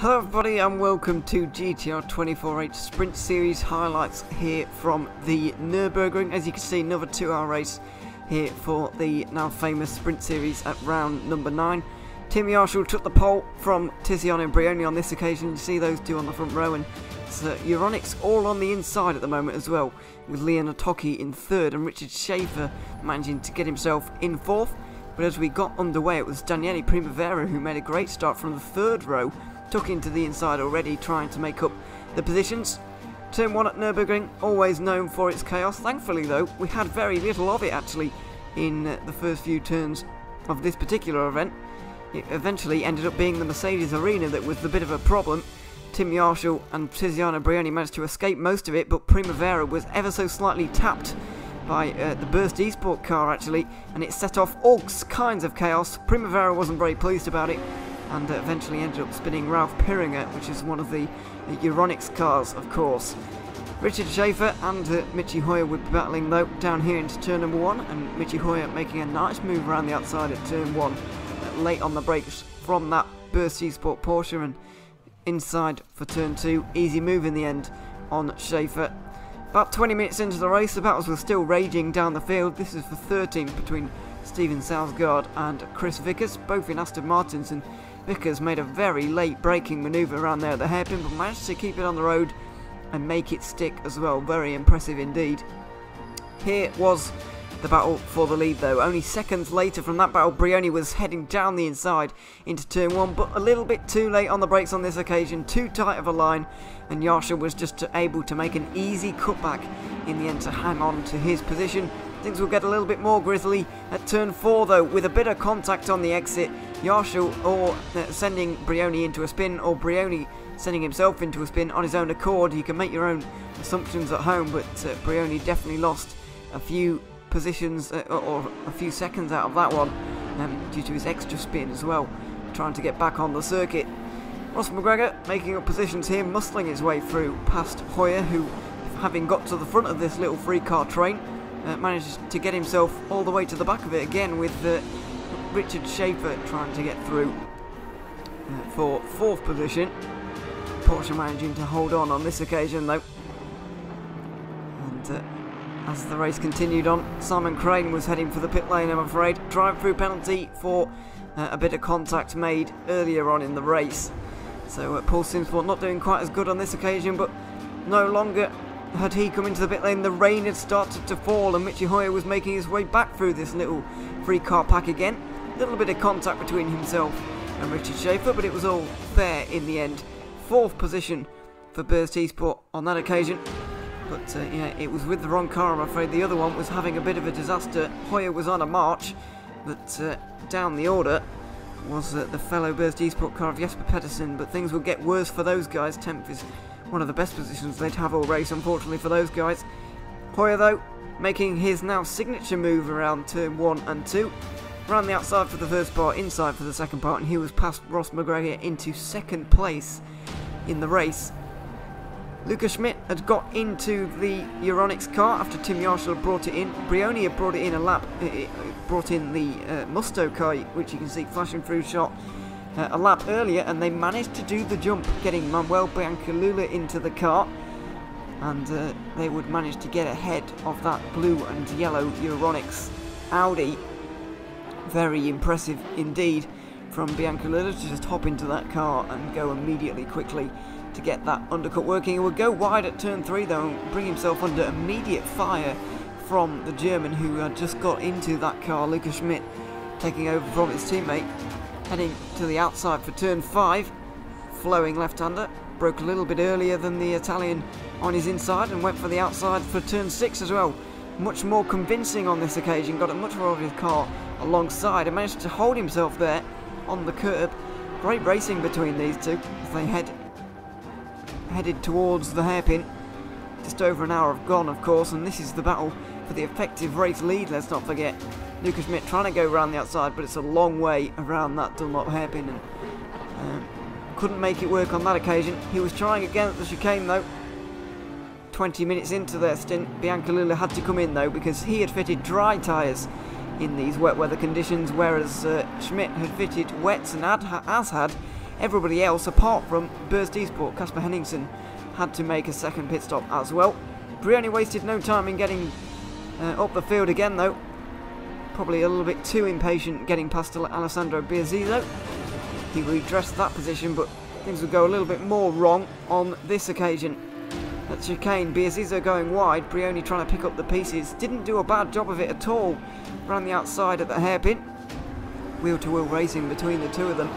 Hello everybody and welcome to GTR24H Sprint Series highlights here from the Nurburgring. As you can see, another 2-hour race here for the now famous Sprint Series at round number 9. Tim Yarshall took the pole from Tiziano Brioni on this occasion. You see those two on the front row, and it's Euronics all on the inside at the moment as well, with Leon Otoki in 3rd and Richard Schaefer managing to get himself in 4th. But as we got underway, it was Daniele Primavera who made a great start from the 3rd row, took into the inside already, trying to make up the positions. Turn 1 at Nurburgring, always known for its chaos. Thankfully though, we had very little of it actually in the first few turns of this particular event. It eventually ended up being the Mercedes arena that was the bit of a problem. Tim Yarshall and Tiziano Brioni managed to escape most of it, but Primavera was ever so slightly tapped by the Burst eSport car actually, and it set off all kinds of chaos. Primavera wasn't very pleased about it, and eventually ended up spinning Ralph Piringer, which is one of the Euronics cars, of course. Richard Schaefer and Michi Hoyer would be battling though down here into turn number 1, and Michi Hoyer making a nice move around the outside at turn 1, late on the brakes from that Burst eSport Porsche, and inside for turn 2. Easy move in the end on Schaefer. About 20 minutes into the race, the battles were still raging down the field. This is for 13th between Steven Salsgaard and Chris Vickers, both in Aston Martins, and Vickers made a very late braking manoeuvre around there at the hairpin, but managed to keep it on the road and make it stick as well. Very impressive indeed. Here was the battle for the lead though. Only seconds later from that battle, Brioni was heading down the inside into turn 1, but a little bit too late on the brakes on this occasion, too tight of a line, and Yarshall was just able to make an easy cutback in the end to hang on to his position. Things will get a little bit more grisly at turn 4 though, with a bit of contact on the exit. Yarshall or sending Brioni into a spin, or Brioni sending himself into a spin on his own accord. You can make your own assumptions at home, but Brioni definitely lost a few positions or a few seconds out of that one due to his extra spin as well, trying to get back on the circuit. Ross McGregor making up positions here, muscling his way through past Hoyer, who, having got to the front of this little free car train, managed to get himself all the way to the back of it again, with Richard Schaefer trying to get through for 4th position. Porsche managing to hold on this occasion though. And as the race continued on, Simon Crane was heading for the pit lane, I'm afraid. Drive-through penalty for a bit of contact made earlier on in the race. So Paul Simsport not doing quite as good on this occasion, but no longer had he come into the pit lane, the rain had started to fall, and Michi Hoyer was making his way back through this little free car pack again. A little bit of contact between himself and Richard Schaefer, but it was all fair in the end. 4th position for Burst eSport on that occasion. But yeah, it was with the wrong car, I'm afraid. The other one was having a bit of a disaster. Hoyer was on a march, but down the order was the fellow Burst eSport car of Jesper Pedersen, but things will get worse for those guys. 10th is one of the best positions they'd have all race, unfortunately for those guys. Hoyer though, making his now signature move around turn 1 and 2. Around the outside for the first part, inside for the second part, and he was past Ross McGregor into 2nd place in the race. Lucas Schmidt had got into the Euronics car after Tim Yarshall had brought it in. Brioni had brought it in a lap, brought in the Musto car, which you can see flashing through shot, a lap earlier, and they managed to do the jump, getting Manuel Biancalula into the car, and they would manage to get ahead of that blue and yellow Euronics Audi. Very impressive indeed from Biancalula to just hop into that car and go immediately quickly to get that undercut working. He would go wide at turn 3 though, and bring himself under immediate fire from the German who had just got into that car, Lucas Schmidt, taking over from his teammate. Heading to the outside for turn 5, flowing left-hander, broke a little bit earlier than the Italian on his inside, and went for the outside for turn 6 as well. Much more convincing on this occasion, got a much more of his car alongside and managed to hold himself there on the curb. Great racing between these two as they headed towards the hairpin. Just over an hour have gone, of course, and this is the battle for the effective race lead, let's not forget. Lucas Schmidt trying to go around the outside, but it's a long way around that Dunlop hairpin, and couldn't make it work on that occasion. He was trying again at the chicane though. 20 minutes into their stint, Biancalula had to come in though, because he had fitted dry tyres in these wet weather conditions, whereas Schmidt had fitted wets and as had everybody else, apart from Burst Esports, Casper Henningsen, had to make a second pit stop as well. Brioni wasted no time in getting up the field again though. Probably a little bit too impatient getting past Alessandro Biazzizo. He redressed that position, but things would go a little bit more wrong on this occasion. At chicane, Biazzizo going wide, Brioni trying to pick up the pieces. Didn't do a bad job of it at all. Ran the outside at the hairpin. Wheel-to-wheel racing between the two of them.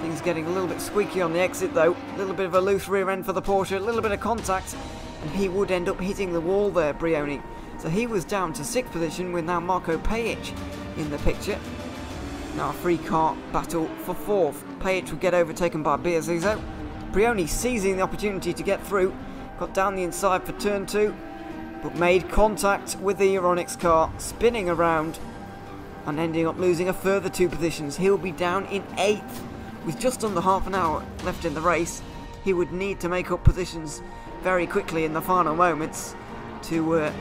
Things getting a little bit squeaky on the exit though. A little bit of a loose rear end for the Porsche, a little bit of contact, and he would end up hitting the wall there, Brioni. So he was down to 6th position with now Marco Pajic in the picture. Now a free car battle for 4th. Pajic would get overtaken by Biazzizo. Brioni seizing the opportunity to get through. Got down the inside for turn 2, but made contact with the Euronics car, spinning around and ending up losing a further 2 positions. He'll be down in 8th with just under half an hour left in the race. He would need to make up positions very quickly in the final moments to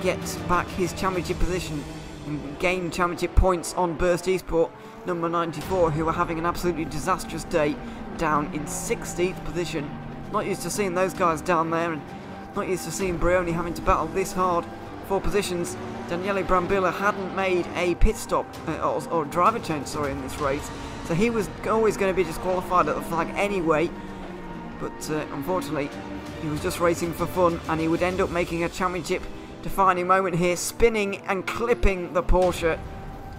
get back his championship position and gain championship points on Burst Esports, number 94, who are having an absolutely disastrous day, down in 16th position. Not used to seeing those guys down there, and not used to seeing Brioni having to battle this hard for positions. Daniele Brambilla hadn't made a pit stop, or driver change, sorry, in this race, so he was always going to be disqualified at the flag anyway, but unfortunately he was just racing for fun, and he would end up making a championship defining moment here, spinning and clipping the Porsche.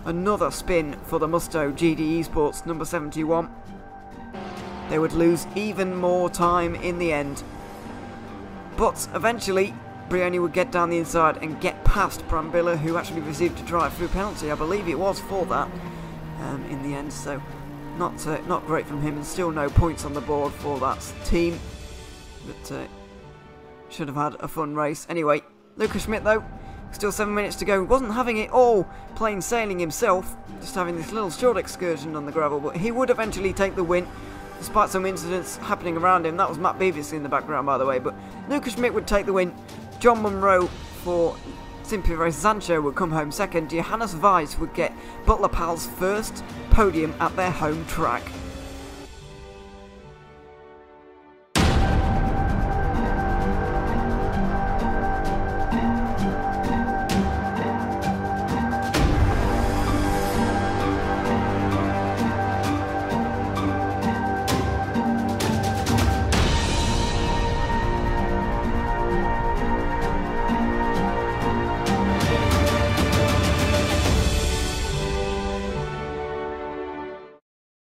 Another spin for the Musto GD E-sports, number 71. They would lose even more time in the end. But eventually, Brioni would get down the inside and get past Brambilla, who actually received a drive-through penalty. I believe it was for that in the end. So not great from him, and still no points on the board for that team. But should have had a fun race. Anyway, Lucas Schmidt though, still 7 minutes to go. Wasn't having it all plain sailing himself, just having this little short excursion on the gravel, but he would eventually take the win, despite some incidents happening around him. That was Matt Beavis in the background, by the way, but Lucas Schmidt would take the win. John Munro for Simply Race Zancho would come home second. Johannes Weiss would get Butler Pal's first podium at their home track.